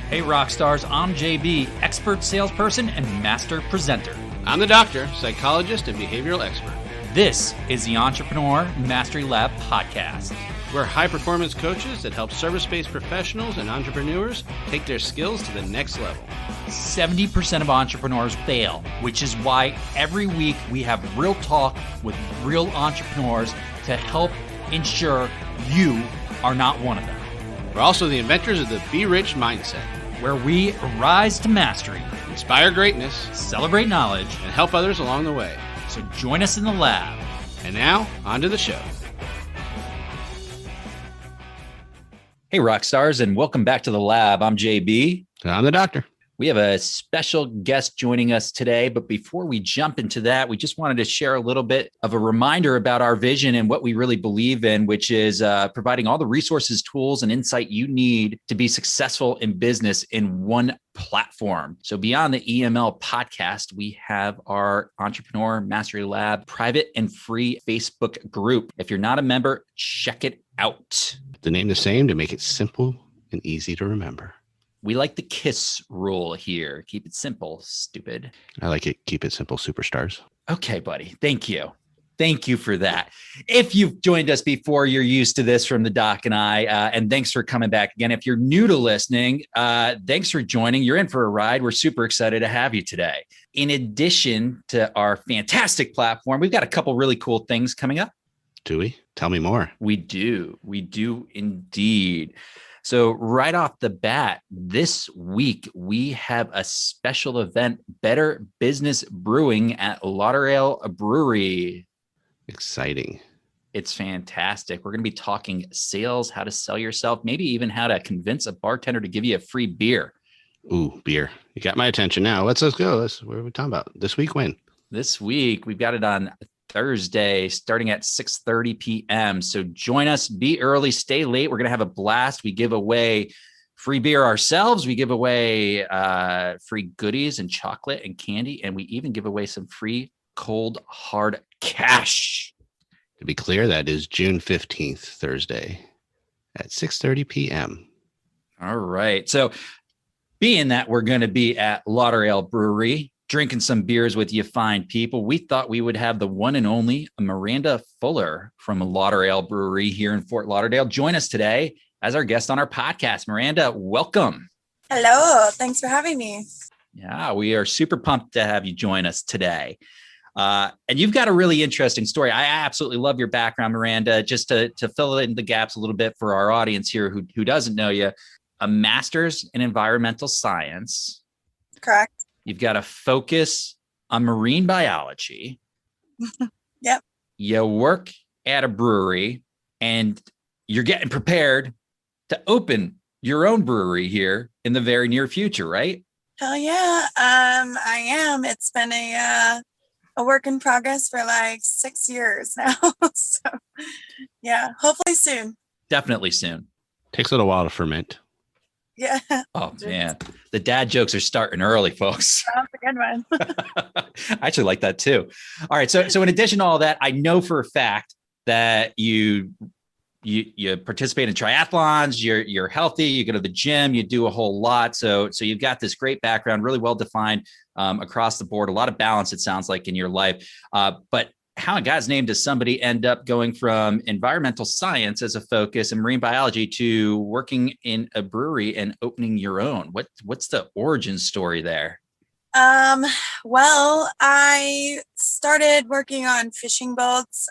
Hey Rockstars, I'm JB, expert salesperson and master presenter. I'm the doctor, psychologist, and behavioral expert. This is the Entrepreneur Mastery Lab podcast. We're high-performance coaches that help service-based professionals and entrepreneurs take their skills to the next level. 70% of entrepreneurs fail, which is why every week we have real talk with real entrepreneurs to help ensure you are not one of them. We're also the inventors of the Be Rich mindset, where we rise to mastery, inspire greatness, celebrate knowledge, and help others along the way. So join us in the lab. And now, on to the show. Hey Rockstars, and welcome back to the lab. I'm JB. And I'm the doctor. We have a special guest joining us today, but before we jump into that, we just wanted to share a little bit of a reminder about our vision and what we really believe in, which is providing all the resources, tools, and insight you need to be successful in business in one platform. So beyond the EML podcast, we have our Entrepreneur Mastery Lab private and free Facebook group. If you're not a member, check it out. The name the same to make it simple and easy to remember. We like the KISS rule here. Keep it simple, stupid. I like it. Keep it simple, superstars. Okay, buddy. Thank you. Thank you for that. If you've joined us before, you're used to this from the doc and I, and thanks for coming back again. If you're new to listening, thanks for joining. You're in for a ride. We're super excited to have you today. In addition to our fantastic platform, we've got a couple really cool things coming up. Do we? Tell me more. We do. We do indeed. So right off the bat, this week, we have a special event, Better Business Brewing at LauderAle Brewery. Exciting. It's fantastic. We're going to be talking sales, how to sell yourself, maybe even how to convince a bartender to give you a free beer. Ooh, beer. You got my attention now. Let's go. What are we talking about? This week, when? This week, we've got it on Thursday, starting at 6:30 p.m. So join us, be early, stay late. We're going to have a blast. We give away free beer ourselves. We give away free goodies and chocolate and candy. And we even give away some free cold, hard cash. To be clear, that is June 15th, Thursday at 6:30 p.m. All right. So being that we're going to be at LauderAle Brewery, drinking some beers with you fine people, we thought we would have the one and only Miranda Fuller from LauderAle Brewery here in Fort Lauderdale join us today as our guest on our podcast. Miranda, welcome. Hello. Thanks for having me. Yeah, we are super pumped to have you join us today. And you've got a really interesting story. I absolutely love your background, Miranda. Just to fill in the gaps a little bit for our audience here who doesn't know you, a master's in environmental science. Correct. You've got to focus on marine biology. Yep. You work at a brewery and you're getting prepared to open your own brewery here in the very near future, right? Hell yeah. I am. It's been a work in progress for like 6 years now. So yeah, hopefully soon. Definitely soon. Takes a little while to ferment. Yeah. Oh man, the dad jokes are starting early, folks. That's a good one. I actually like that too. All right, so in addition to all that, I know for a fact that you participate in triathlons. You're healthy. You go to the gym. You do a whole lot. So you've got this great background, really well defined across the board. A lot of balance, it sounds like, in your life. But how in God's name does somebody end up going from environmental science as a focus and marine biology to working in a brewery and opening your own? What's the origin story there? Well, I started working on fishing boats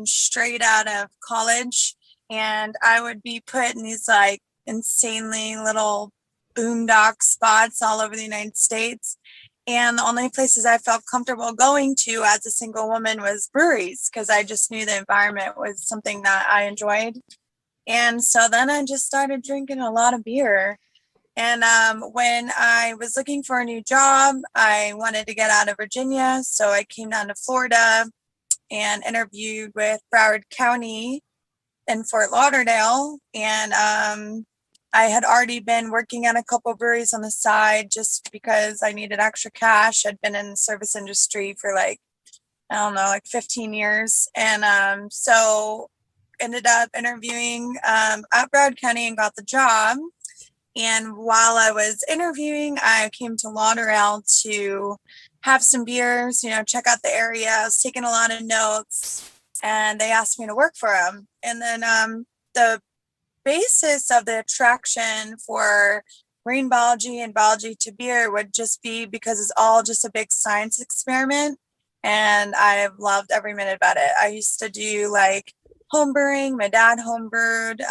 straight out of college, and I would be put in these like insanely little boondock spots all over the United States. And the only places I felt comfortable going to as a single woman was breweries, because I just knew the environment was something that I enjoyed. And so then I just started drinking a lot of beer. And when I was looking for a new job, I wanted to get out of Virginia. So I came down to Florida and interviewed with Broward County in Fort Lauderdale. And I had already been working at a couple breweries on the side just because I needed extra cash. I'd been in the service industry for like 15 years. And so ended up interviewing at Broward County and got the job. And while I was interviewing, I came to LauderAle to have some beers, check out the area. I was taking a lot of notes, and they asked me to work for them. And then the basis of the attraction for marine biology and biology to beer would just be because it's all just a big science experiment. And I've loved every minute about it. I used to do like home brewing. My dad home brewed.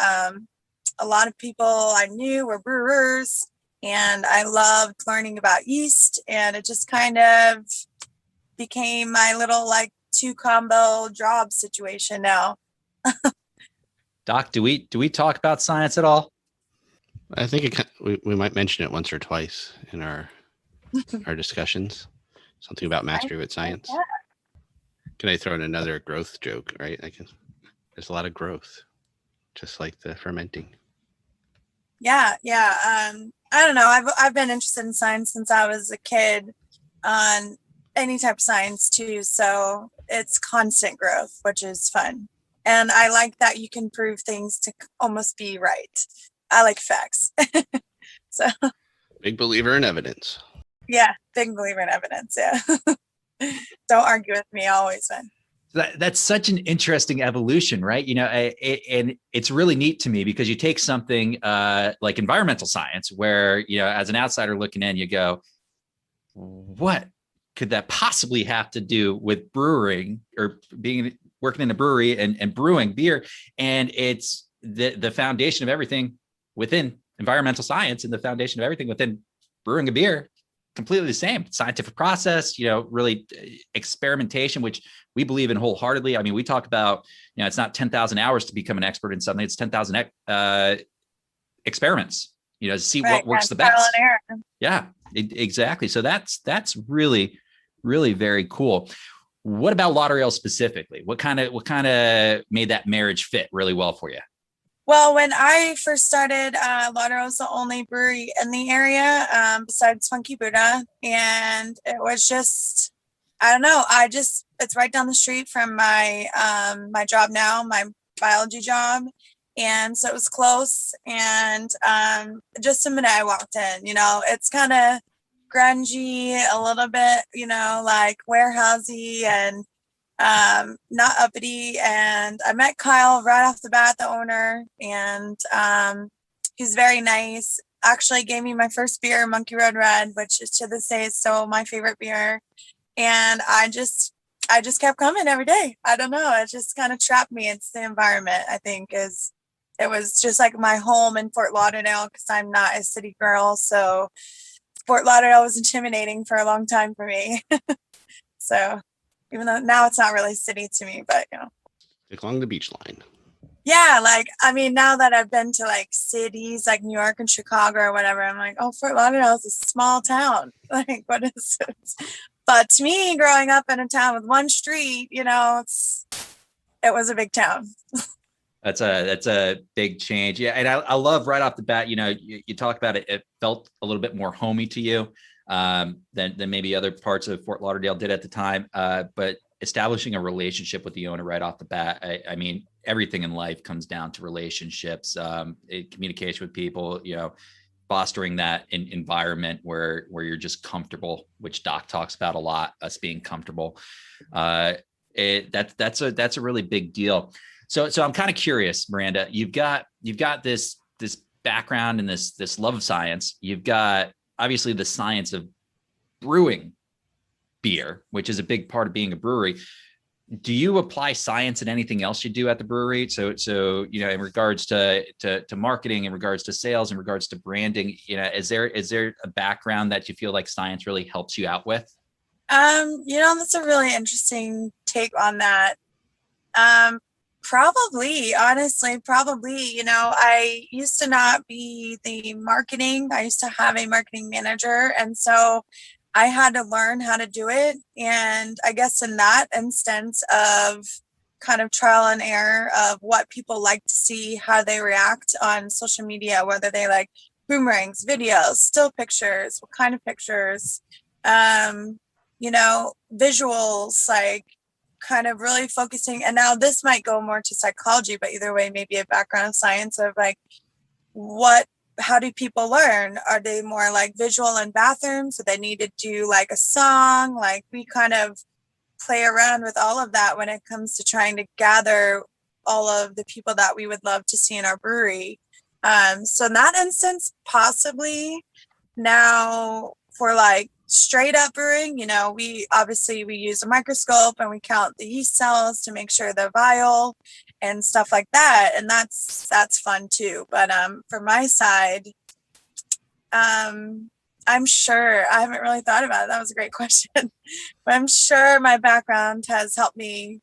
A lot of people I knew were brewers, and I loved learning about yeast, and it just kind of became my little like 2-combo job situation now. Doc, do we talk about science at all? I think we might mention it once or twice in our discussions. Something about mastery with science. Yeah. Can I throw in another growth joke? Right? There's a lot of growth, just like the fermenting. Yeah. I don't know. I've been interested in science since I was a kid, on any type of science too. So it's constant growth, which is fun. And I like that you can prove things to almost be right. I like facts. So Big believer in evidence. yeah, big believer in evidence. Yeah. Don't argue with me. Always been. That's such an interesting evolution, right? And it's really neat to me because you take something like environmental science, where, as an outsider looking in, you go, what could that possibly have to do with brewing or working in a brewery and brewing beer? And it's the foundation of everything within environmental science, and the foundation of everything within brewing a beer, completely the same. Scientific process, really experimentation, which we believe in wholeheartedly. I mean, we talk about, it's not 10,000 hours to become an expert in something. It's 10,000 experiments, to see what works the best. Yeah, exactly. So that's really, really very cool. What about LauderAle specifically? What kind of made that marriage fit really well for you? Well, when I first started, LauderAle was the only brewery in the area besides Funky Buddha. And it was just, I don't know, it's right down the street from my my job now, my biology job. And so it was close. And just the minute I walked in, it's kind of grungy a little bit, like warehousey and not uppity. And I met Kyle right off the bat, the owner, and he's very nice. Actually gave me my first beer, Monkey Road Red, which is to this day is still my favorite beer. And I just kept coming every day. I don't know. It just kind of trapped me. It's the environment, I think, it was just like my home in Fort Lauderdale, because I'm not a city girl. So Fort Lauderdale was intimidating for a long time for me. So even though now it's not really city to me, but Stick along the beach line. Yeah, now that I've been to like cities like New York and Chicago or whatever, I'm like, oh, Fort Lauderdale is a small town. Like, what is it? But to me, growing up in a town with one street, it was a big town. That's a big change. Yeah. And I love right off the bat, you talk about it. It felt a little bit more homey to you than maybe other parts of Fort Lauderdale did at the time. But establishing a relationship with the owner right off the bat, I mean, everything in life comes down to relationships, communication with people, fostering that environment where you're just comfortable, which Doc talks about a lot, us being comfortable. That's a really big deal. So I'm kind of curious, Miranda, you've got this background and this love of science. You've got obviously the science of brewing beer, which is a big part of being a brewery. Do you apply science in anything else you do at the brewery? So in regards to marketing, in regards to sales, in regards to branding, is there a background that you feel like science really helps you out with? That's a really interesting take on that. Probably, honestly, probably. I used to not be the marketing. I used to have a marketing manager. And so I had to learn how to do it. And I guess in that instance of kind of trial and error of what people like to see, how they react on social media, whether they like boomerangs, videos, still pictures, what kind of pictures, visuals, like kind of really focusing. And now this might go more to psychology, but either way, maybe a background of science of like what how do people learn? Are they more like visual in bathrooms? Do they need to do like a song? Like we kind of play around with all of that when it comes to trying to gather all of the people that we would love to see in our brewery. So in that instance, possibly. Now for like straight up brewing, we use a microscope and we count the yeast cells to make sure they're vial and stuff like that. And that's fun too. But for my side, I'm sure I haven't really thought about it. That was a great question, but I'm sure my background has helped me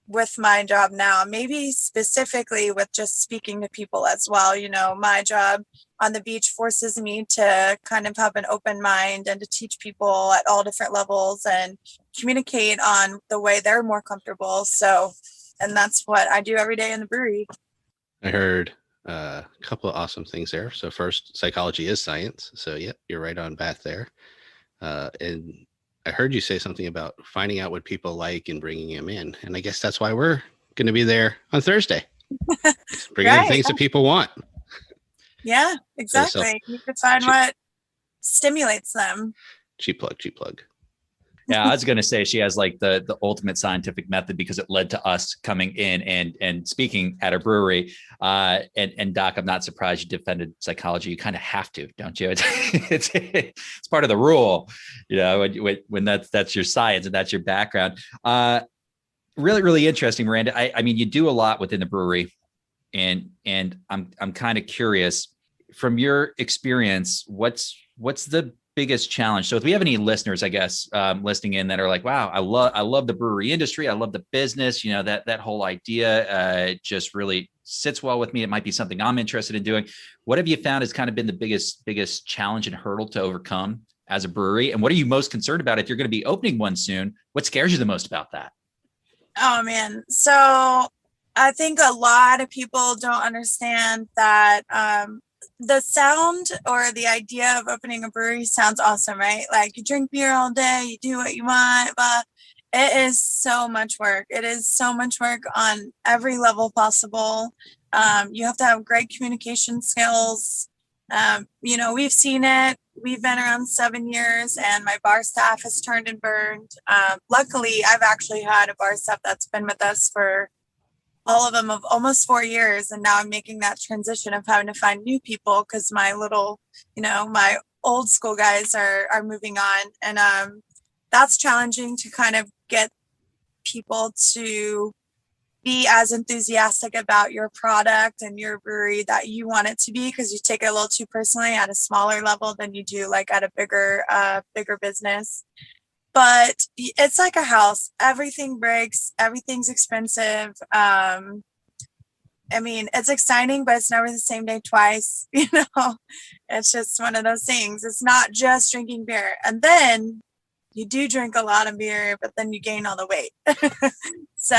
with my job now, maybe specifically with just speaking to people as well. My job on the beach forces me to kind of have an open mind and to teach people at all different levels and communicate on the way they're more comfortable. So, and that's what I do every day in the brewery. I heard a couple of awesome things there. So first, psychology is science. So yeah, you're right on bat there. And I heard you say something about finding out what people like and bringing them in. And I guess that's why we're going to be there on Thursday. Bringing in things that people want. Yeah, exactly. You can find what stimulates them. Cheap plug. Yeah, I was going to say she has like the ultimate scientific method because it led to us coming in and speaking at a brewery. And Doc, I'm not surprised you defended psychology. You kind of have to, don't you? It's part of the rule, when that's your science and that's your background. Really, really interesting, Miranda. I mean, you do a lot within the brewery, and I'm kind of curious from your experience, what's the biggest challenge? So if we have any listeners, I guess, listening in that are like, wow, I love the brewery industry. I love the business, that whole idea just really sits well with me. It might be something I'm interested in doing. What have you found has kind of been the biggest challenge and hurdle to overcome as a brewery? And what are you most concerned about if you're going to be opening one soon? What scares you the most about that? Oh man. So I think a lot of people don't understand that, the sound or the idea of opening a brewery sounds awesome, right? Like you drink beer all day, you do what you want, but it is so much work. It is so much work on every level possible. You have to have great communication skills. We've seen it. We've been around 7 years and my bar staff has turned and burned. Luckily, I've actually had a bar staff that's been with us for all of them of almost 4 years. And now I'm making that transition of having to find new people because my my old school guys are moving on. And that's challenging to kind of get people to be as enthusiastic about your product and your brewery that you want it to be, because you take it a little too personally at a smaller level than you do like at a bigger business. But it's like a house. Everything breaks. Everything's expensive. I mean, it's exciting, but it's never the same day twice. It's just one of those things. It's not just drinking beer. And then you do drink a lot of beer, but then you gain all the weight. So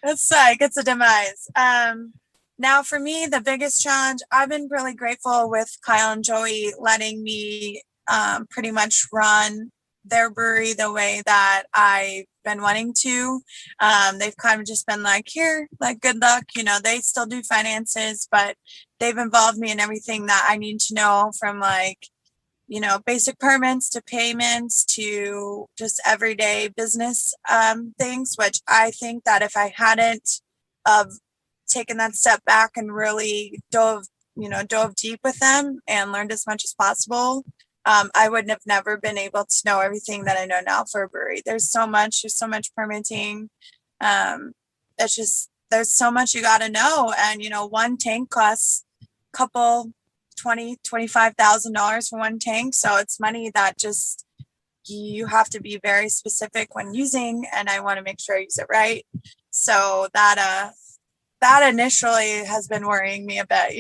it's a demise. Now for me, the biggest challenge, I've been really grateful with Kyle and Joey letting me pretty much run their brewery the way that I've been wanting to. They've kind of just been like, here, like, good luck. They still do finances, but they've involved me in everything that I need to know, from like, basic permits to payments to just everyday business things, which I think that if I hadn't taken that step back and really dove deep with them and learned as much as possible, I would have never been able to know everything that I know now for a brewery. There's so much permitting. It's just, there's so much you got to know. And, one tank costs a couple, $25,000 for one tank. So it's money that just, you have to be very specific when using, and I want to make sure I use it right. So that initially has been worrying me a bit,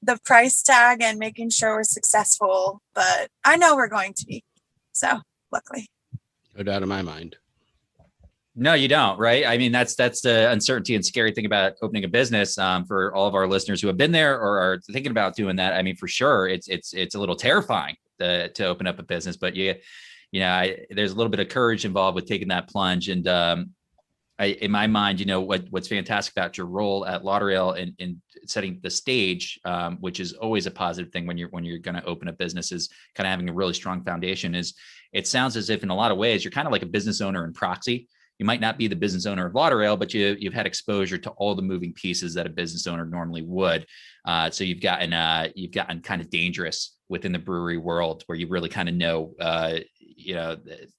the price tag and making sure we're successful, but I know we're going to be. So luckily. No doubt in my mind. No, you don't, right? I mean, that's the uncertainty and scary thing about opening a business. For all of our listeners who have been there or are thinking about doing that, I mean, for sure, it's a little terrifying to open up a business. But there's a little bit of courage involved with taking that plunge. And in my mind, what's fantastic about your role at LauderAle in setting the stage, which is always a positive thing when you're going to open a business, is kind of having a really strong foundation. Is it sounds as if in a lot of ways you're kind of like a business owner in proxy. You might not be the business owner of LauderAle, but you've had exposure to all the moving pieces that a business owner normally would. So you've gotten kind of dangerous within the brewery world, where you really kind of know the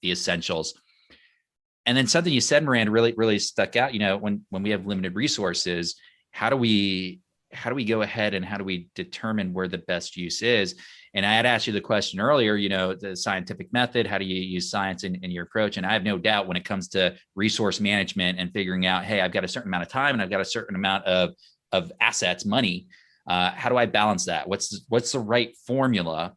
essentials. And then something you said, Miranda, really stuck out. When we have limited resources, how do we go ahead and how do we determine where the best use is? And I had asked you the question earlier, the scientific method, how do you use science in your approach? And I have no doubt when it comes to resource management and figuring out, hey, I've got a certain amount of time and I've got a certain amount of assets, money. How do I balance that? What's the right formula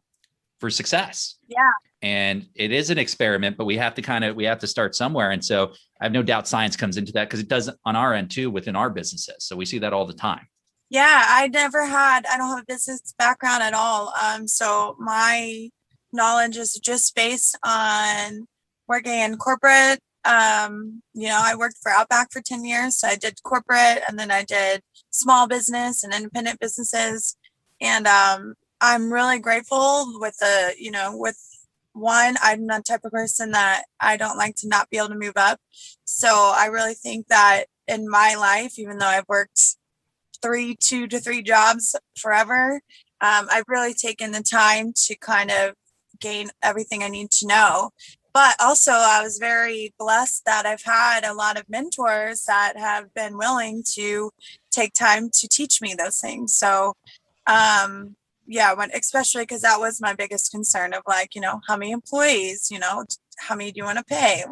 for success? Yeah. And it is an experiment, but we have to start somewhere. And so I have no doubt science comes into that, because it does on our end too, within our businesses. So we see that all the time. Yeah, I don't have a business background at all. So my knowledge is just based on working in corporate. I worked for Outback for 10 years. So I did corporate, and then I did small business and independent businesses. And I'm really grateful with one, I'm the type of person that I don't like to not be able to move up. So I really think that in my life, even though I've worked 2 to 3 jobs forever, I've really taken the time to kind of gain everything I need to know. But also I was very blessed that I've had a lot of mentors that have been willing to take time to teach me those things. So, especially because that was my biggest concern of how many employees, how many do you want to pay?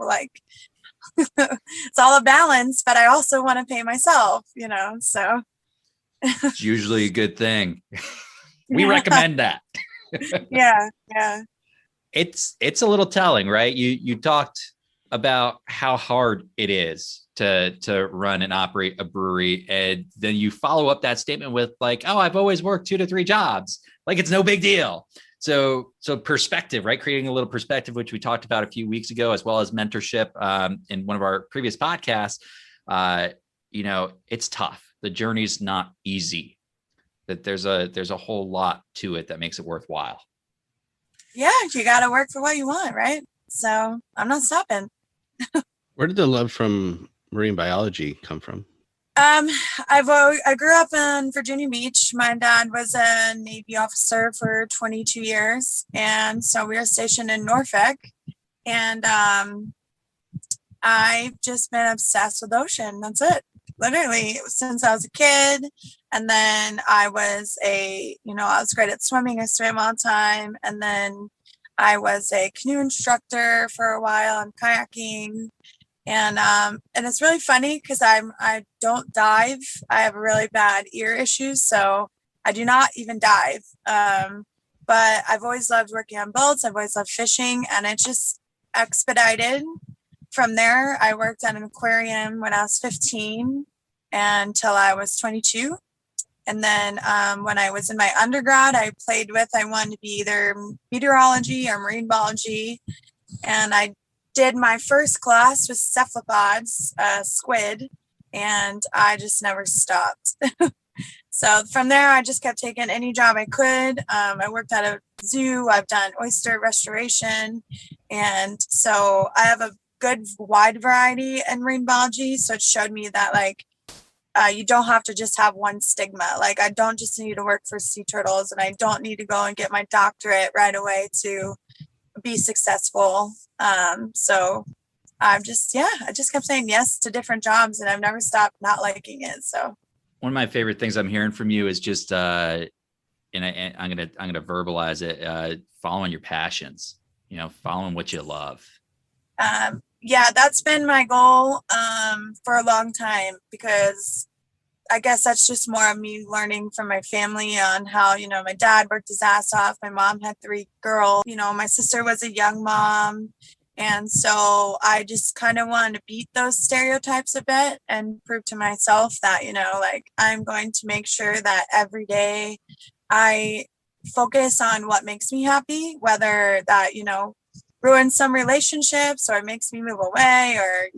It's all a balance, but I also want to pay myself, so. It's usually a good thing. We recommend that. Yeah. It's a little telling, right? You talked about how hard it is to run and operate a brewery, and then you follow up that statement with I've always worked 2 to 3 jobs, it's no big deal. So perspective, right? Creating a little perspective, which we talked about a few weeks ago, as well as mentorship in one of our previous podcasts. It's tough. The journey's not easy. That there's a whole lot to it that makes it worthwhile. Yeah, you got to work for what you want, right? So I'm not stopping. Where did the love from marine biology come from? I grew up in Virginia Beach. My dad was a Navy officer for 22 years. And so we were stationed in Norfolk. And I've just been obsessed with ocean. That's it. Literally since I was a kid. And then I was I was great at swimming. I swam all the time. And then I was a canoe instructor for a while and kayaking. And it's really funny because I don't dive. I have really bad ear issues, so I do not even dive. But I've always loved working on boats. I've always loved fishing, and it just expedited. From there, I worked at an aquarium when I was 15 until I was 22. And then when I was in my undergrad, I wanted to be either meteorology or marine biology. And I did my first class with cephalopods, squid, and I just never stopped. So from there, I just kept taking any job I could. I worked at a zoo. I've done oyster restoration. And so I have a good wide variety in marine biology. So it showed me that you don't have to just have one stigma. I don't just need to work for sea turtles, and I don't need to go and get my doctorate right away to be successful. So I just kept saying yes to different jobs, and I've never stopped not liking it. So one of my favorite things I'm hearing from you is just, and I'm gonna verbalize it, following your passions, following what you love. Yeah, that's been my goal for a long time, because I guess that's just more of me learning from my family on how, my dad worked his ass off. My mom had 3 girls. My sister was a young mom. And so I just kind of wanted to beat those stereotypes a bit and prove to myself that, I'm going to make sure that every day I focus on what makes me happy, whether that, ruins some relationships or it makes me move away, or,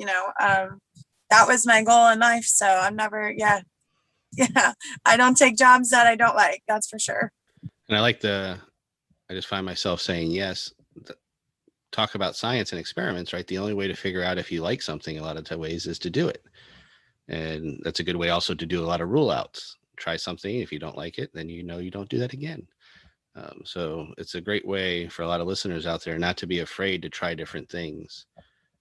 that was my goal in life. So I'm never, yeah, I don't take jobs that I don't like. That's for sure. And I just find myself saying yes. Talk about science and experiments, right? The only way to figure out if you like something a lot of the ways is to do it. And that's a good way also to do a lot of rule outs. Try something. If you don't like it, then you don't do that again. So it's a great way for a lot of listeners out there not to be afraid to try different things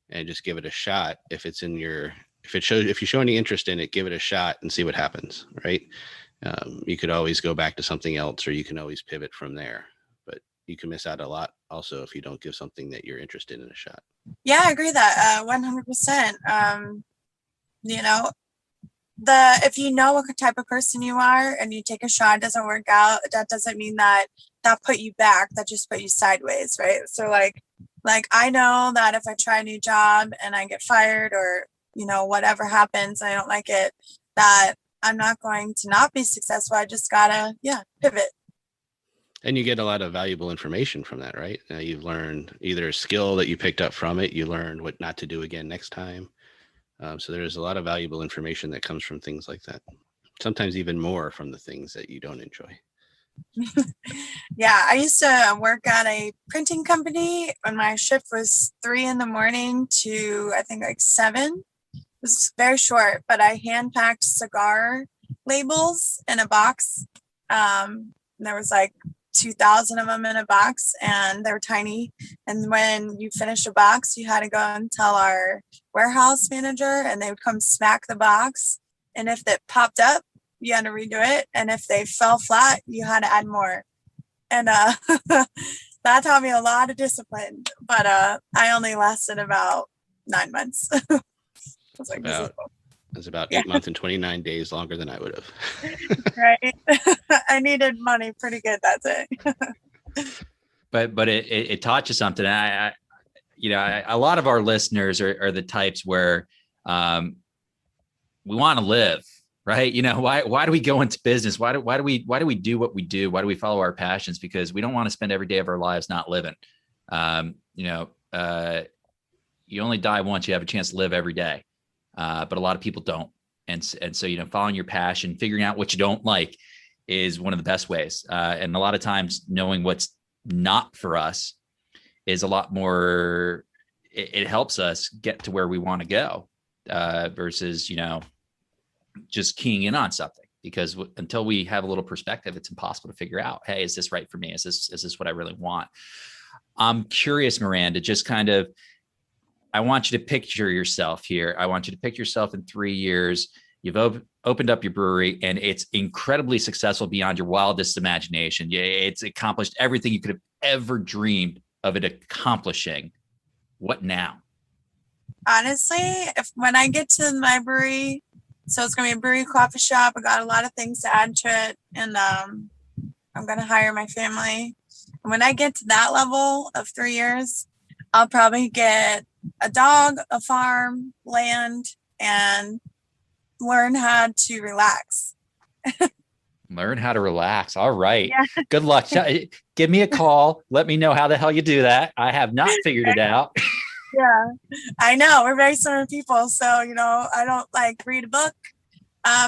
and just give it a shot. If you show any interest in it, give it a shot and see what happens, right? You could always go back to something else, or you can always pivot from there. But you can miss out a lot also if you don't give something that you're interested in a shot. Yeah, I agree that 100%. If you know what type of person you are and you take a shot, it doesn't work out, that doesn't mean that put you back, that just put you sideways, right? So like I know that if I try a new job and I get fired, or whatever happens, I don't like it, that I'm not going to not be successful. I just gotta pivot. And you get a lot of valuable information from that, right? You've learned either a skill that you picked up from it, you learned what not to do again next time. So there's a lot of valuable information that comes from things like that. Sometimes even more from the things that you don't enjoy. Yeah, I used to work at a printing company when my shift was 3 a.m. to I think like 7. It was very short, but I hand packed cigar labels in a box. There was like 2,000 of them in a box, and they were tiny. And when you finished a box, you had to go and tell our warehouse manager, and they would come smack the box. And if it popped up, you had to redo it. And if they fell flat, you had to add more. And that taught me a lot of discipline. But I only lasted about 9 months. I was like, It's about 8 months and 29 days longer than I would have. Right. I needed money pretty good that day. But it taught you something. A lot of our listeners are the types where we want to live, right? Why do we go into business? Why do we do what we do? Why do we follow our passions? Because we don't want to spend every day of our lives not living. You only die once. You have a chance to live every day. But a lot of people don't. And so, following your passion, figuring out what you don't like is one of the best ways. And a lot of times knowing what's not for us is a lot more, it helps us get to where we want to go versus, just keying in on something, because until we have a little perspective, it's impossible to figure out, hey, is this right for me? Is this what I really want? I'm curious, Miranda, just kind of, I want you to picture yourself here. I want you to picture yourself in 3 years. You've opened up your brewery and it's incredibly successful beyond your wildest imagination. It's accomplished everything you could have ever dreamed of it accomplishing. What now? Honestly, when I get to my brewery, so it's going to be a brewery coffee shop. I got a lot of things to add to it. And I'm going to hire my family. And when I get to that level of 3 years, I'll probably get a dog, a farm, land, and learn how to relax. Learn how to relax. All right. Yeah. Good luck. Give me a call. Let me know how the hell you do that. I have not figured it out. Yeah, I know. We're very similar people. So, I don't read a book.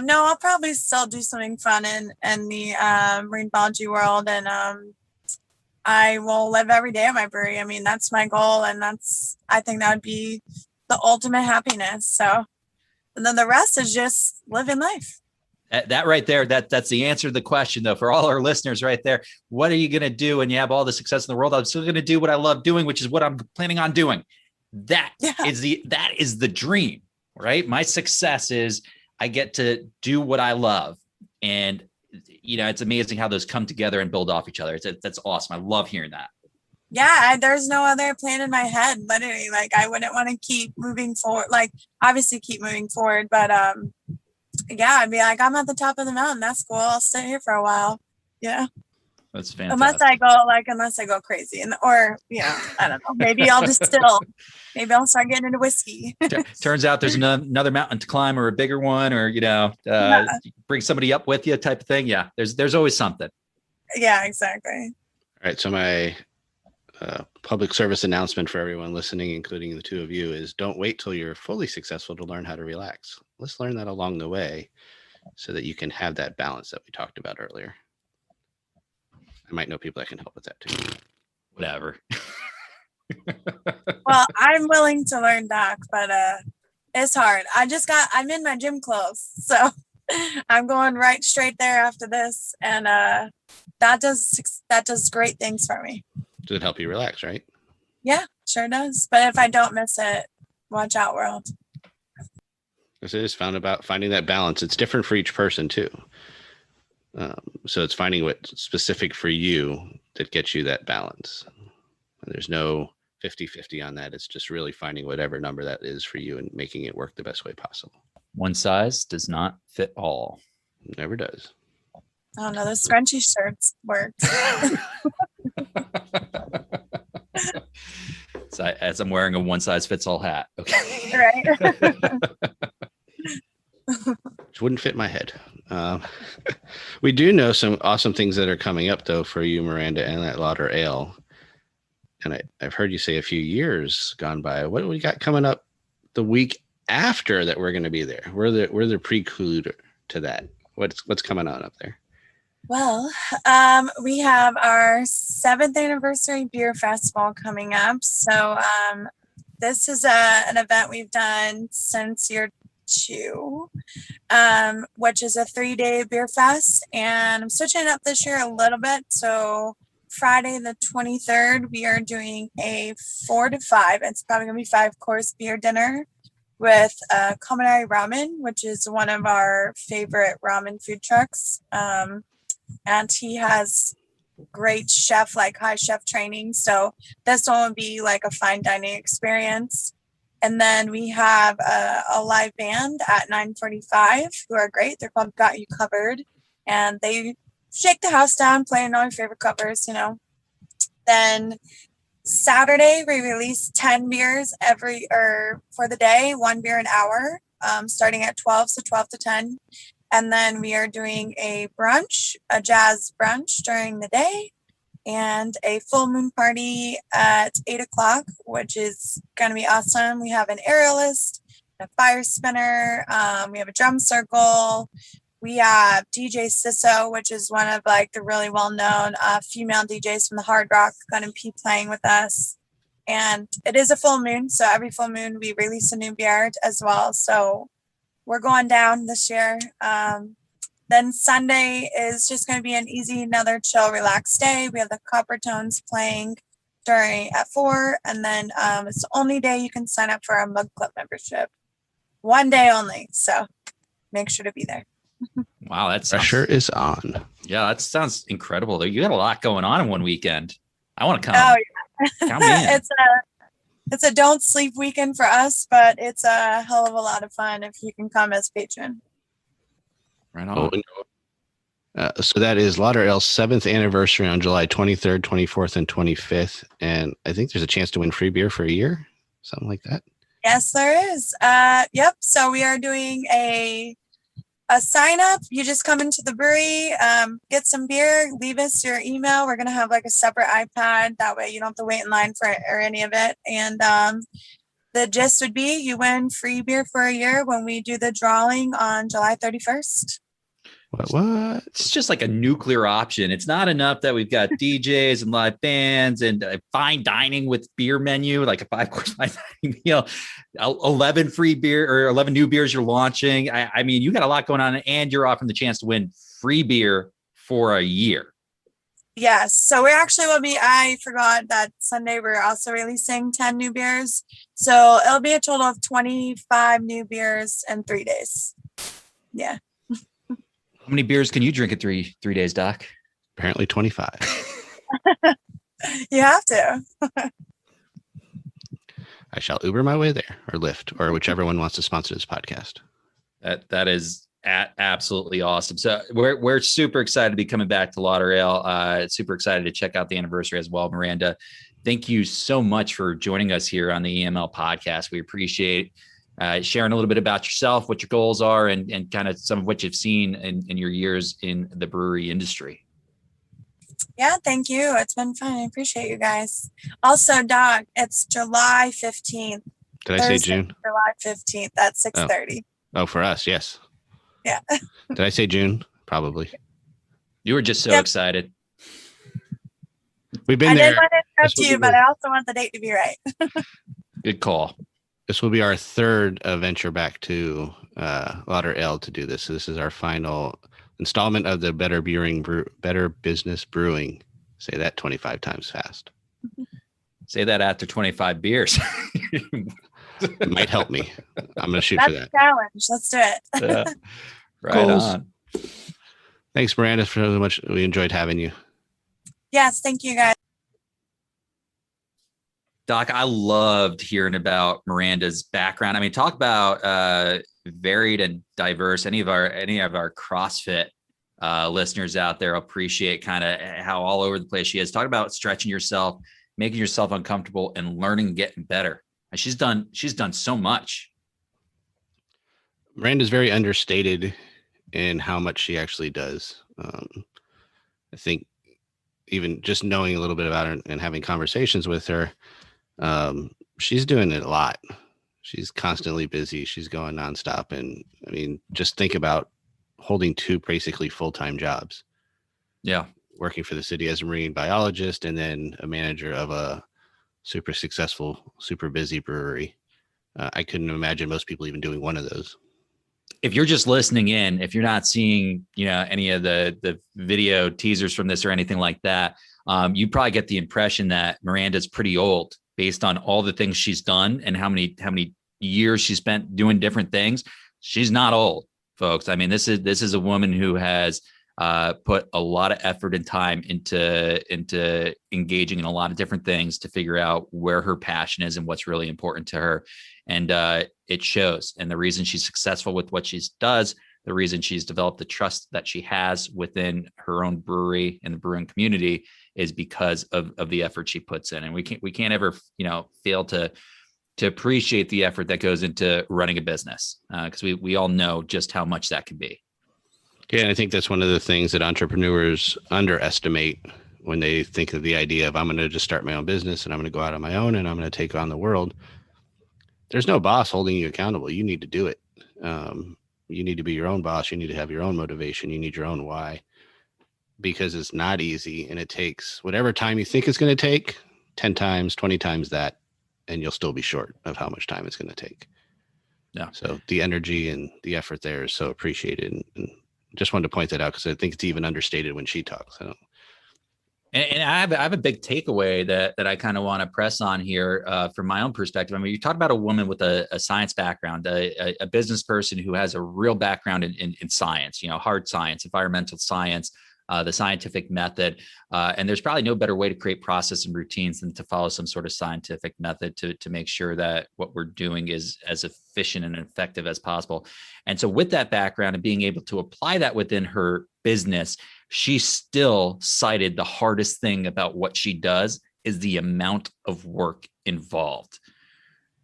No, I'll probably still do something fun in the marine biology world. And I will live every day at my brewery. I mean, that's my goal. And I think that would be the ultimate happiness. So, and then the rest is just living life. That right there, that's the answer to the question, though, for all our listeners right there. What are you going to do when you have all the success in the world? I'm still going to do what I love doing, which is what I'm planning on doing. That is the dream, right? My success is I get to do what I love. And, it's amazing how those come together and build off each other. That's awesome. I love hearing that. Yeah, there's no other plan in my head, literally. I wouldn't want to keep moving forward, obviously keep moving forward, but yeah, I'd be like, I'm at the top of the mountain. That's cool. I'll sit here for a while. Yeah. That's fantastic. Unless I go crazy, or I don't know. Maybe I'll just maybe I'll start getting into whiskey. Turns out there's another mountain to climb, or a bigger one, or bring somebody up with you, type of thing. Yeah, there's always something. Yeah, exactly. All right. So my public service announcement for everyone listening, including the two of you, is don't wait till you're fully successful to learn how to relax. Let's learn that along the way so that you can have that balance that we talked about earlier. I might know people that can help with that too. Whatever. Well, I'm willing to learn, Doc, but it's hard. I'm in my gym clothes, so I'm going right straight there after this, and that does great things for me. Does it help you relax, right? Yeah, sure does. But if I don't miss it, watch out, world. Because it is found about finding that balance. It's different for each person too. So it's finding what's specific for you that gets you that balance. And there's no 50-50 on that. It's just really finding whatever number that is for you and making it work the best way possible. One size does not fit all. Never does. Oh no, those scrunchy shirts work. So as I'm wearing a one size fits all hat. Okay. Right. Which wouldn't fit my head. We do know some awesome things that are coming up though for you, Miranda, and at LauderAle. And I've heard you say a few years gone by. What do we got coming up the week after that we're going to be there? We're the prelude to that. What's coming on up there? Well, we have our 7th anniversary beer festival coming up. So this is an event we've done since year 2, which is a 3-day beer fest. And I'm switching it up this year a little bit. So Friday the 23rd, we are doing a 4 to 5. It's probably going to be 5-course beer dinner with Culinary Ramen, which is one of our favorite ramen food trucks. And he has great chef, like high chef training. So this one would be like a fine dining experience. And then we have a live band at 9:45 who are great. They're called Got You Covered. And they shake the house down, playing all your favorite covers, you know. Then Saturday, we release 10 beers for the day, 1 beer an hour, starting at 12, so 12 to 10. And then we are doing a brunch, a jazz brunch during the day, and a full moon party at 8 o'clock, which is going to be awesome. We have an aerialist, a fire spinner. We have a drum circle. We have DJ Sisso, which is one of like the really well-known female DJs from the Hard Rock, going to be playing with us. And it is a full moon, so every full moon we release a new beer as well. So we're going down this year. Then Sunday is just going to be an easy, another chill, relaxed day. We have the Copper Tones playing at 4, and then it's the only day you can sign up for our Mug Club membership. 1 day only, so make sure to be there. Wow, that's pressure is on. Yeah, that sounds incredible. You got a lot going on in one weekend. I want to come. Oh yeah, count me in. It's a don't sleep weekend for us, but it's a hell of a lot of fun if you can come as patron. Right on. So that is LauderAle's 7th anniversary on July 23rd, 24th, and 25th. And I think there's a chance to win free beer for a year, something like that. Yes, there is. Yep. So we are doing a sign up. You just come into the brewery, get some beer, leave us your email. We're going to have like a separate iPad. That way you don't have to wait in line for it or any of it. And the gist would be you win free beer for a year when we do the drawing on July 31st. What? It's just like a nuclear option. It's not enough that we've got DJs and live bands and fine dining with beer menu, like a 5-course fine dining meal, 11 free beer or 11 new beers you're launching. I mean, you got a lot going on, and you're offering the chance to win free beer for a year. Yes. So we actually will be, I forgot that Sunday we're also releasing 10 new beers. So it'll be a total of 25 new beers in 3 days. Yeah. How many beers can you drink in three days, Doc? Apparently 25. You have to. I shall Uber my way there, or Lyft, or whichever one wants to sponsor this podcast. That is absolutely awesome. So we're super excited to be coming back to LauderAle. Super excited to check out the anniversary as well. Miranda, thank you so much for joining us here on the EML podcast. We appreciate sharing a little bit about yourself, what your goals are, and kind of some of what you've seen in your years in the brewery industry. Yeah, thank you. It's been fun. I appreciate you guys. Also, Doc, it's July 15th. Did I say Thursday, June? July 15th at 6:30. Oh, for us, yes. Yeah. Did I say June? Probably. You were just so Yep. excited. We've been I there. did want to interrupt This will you, be but I also want the date to be right. Good call. This will be our third venture back to LauderAle to do this. So this is our final installment of the Better Business Brewing. Say that 25 times fast. Say that after 25 beers. It might help me. I'm going to shoot That's for that. a challenge. Let's do it. Yeah. Right Goals. on. Thanks, Miranda, for so much. We enjoyed having you. Yes, thank you guys. Doc, I loved hearing about Miranda's background. I mean, talk about varied and diverse. Any of our CrossFit listeners out there appreciate kind of how all over the place she is. Talk about stretching yourself, making yourself uncomfortable, and learning, getting better. And she's done so much. Miranda's very understated in how much she actually does. I think even just knowing a little bit about her and having conversations with her, she's doing it a lot. She's constantly busy. She's going nonstop. And I mean, just think about holding two basically full-time jobs. Yeah. Working for the city as a marine biologist and then a manager of a super successful, super busy brewery. I couldn't imagine most people even doing one of those. If you're just listening in, if you're not seeing, any of the video teasers from this or anything like that, you probably get the impression that Miranda's pretty old based on all the things she's done and how many years she spent doing different things. She's not old, folks. I mean, this is a woman who has put a lot of effort and time into engaging in a lot of different things to figure out where her passion is and what's really important to her. And it shows. And the reason she's successful with what she does, the reason she's developed the trust that she has within her own brewery and the brewing community is because of the effort she puts in. And we can't ever, fail to appreciate the effort that goes into running a business because we all know just how much that can be. Yeah, and I think that's one of the things that entrepreneurs underestimate when they think of the idea of I'm going to just start my own business and I'm going to go out on my own and I'm going to take on the world. There's no boss holding you accountable. You need to do it. You need to be your own boss. You need to have your own motivation. You need your own why, because it's not easy and it takes whatever time you think it's going to take, 10 times, 20 times that, and you'll still be short of how much time it's going to take. Yeah. So the energy and the effort there is so appreciated. And just wanted to point that out because I think it's even understated when she talks. And I have a big takeaway that I kind of want to press on here from my own perspective. I mean, you talk about a woman with a science background, a business person who has a real background in science, hard science, environmental science, the scientific method. And there's probably no better way to create process and routines than to follow some sort of scientific method to make sure that what we're doing is as efficient and effective as possible. And so with that background and being able to apply that within her business, she still cited the hardest thing about what she does is the amount of work involved.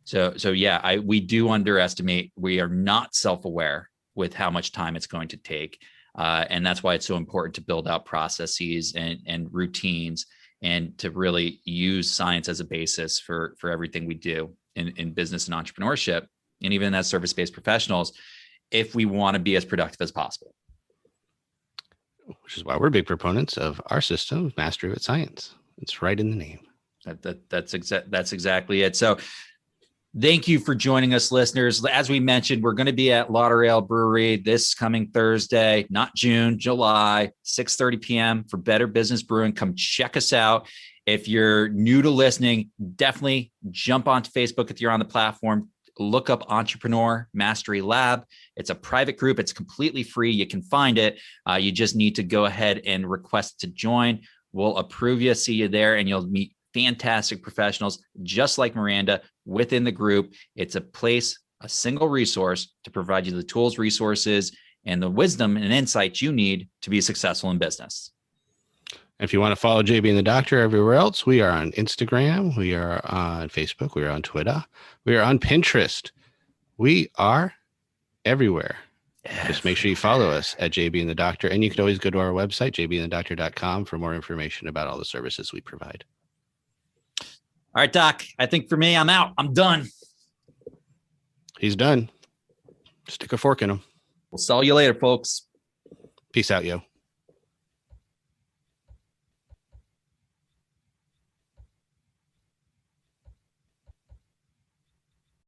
So yeah, we do underestimate. We are not self-aware with how much time it's going to take. And that's why it's so important to build out processes and routines and to really use science as a basis for everything we do in business and entrepreneurship, and even as service-based professionals, if we want to be as productive as possible. Which is why we're big proponents of our system of mastery with science. It's right in the name. That's exactly it. So thank you for joining us, listeners. As we mentioned, we're going to be at LauderAle Brewery this coming Thursday, not June, July, 6:30 p.m. for Better Business Brewing. Come check us out. If you're new to listening, definitely jump onto Facebook if you're on the platform. Look up Entrepreneur Mastery Lab. It's a private group. It's completely free. You can find it. You just need to go ahead and request to join. We'll approve you, see you there, and you'll meet fantastic professionals just like Miranda within the group. It's a place, a single resource to provide you the tools, resources, and the wisdom and insights you need to be successful in business. If you want to follow JB and the Doctor everywhere else, we are on Instagram, we are on Facebook, we are on Twitter, we are on Pinterest. We are everywhere. Just make sure you follow us at JB and the Doctor. And you can always go to our website, jbandthedoctor.com, for more information about all the services we provide. All right, Doc. I think for me, I'm out. I'm done. He's done. Stick a fork in him. We'll see you later, folks. Peace out, yo.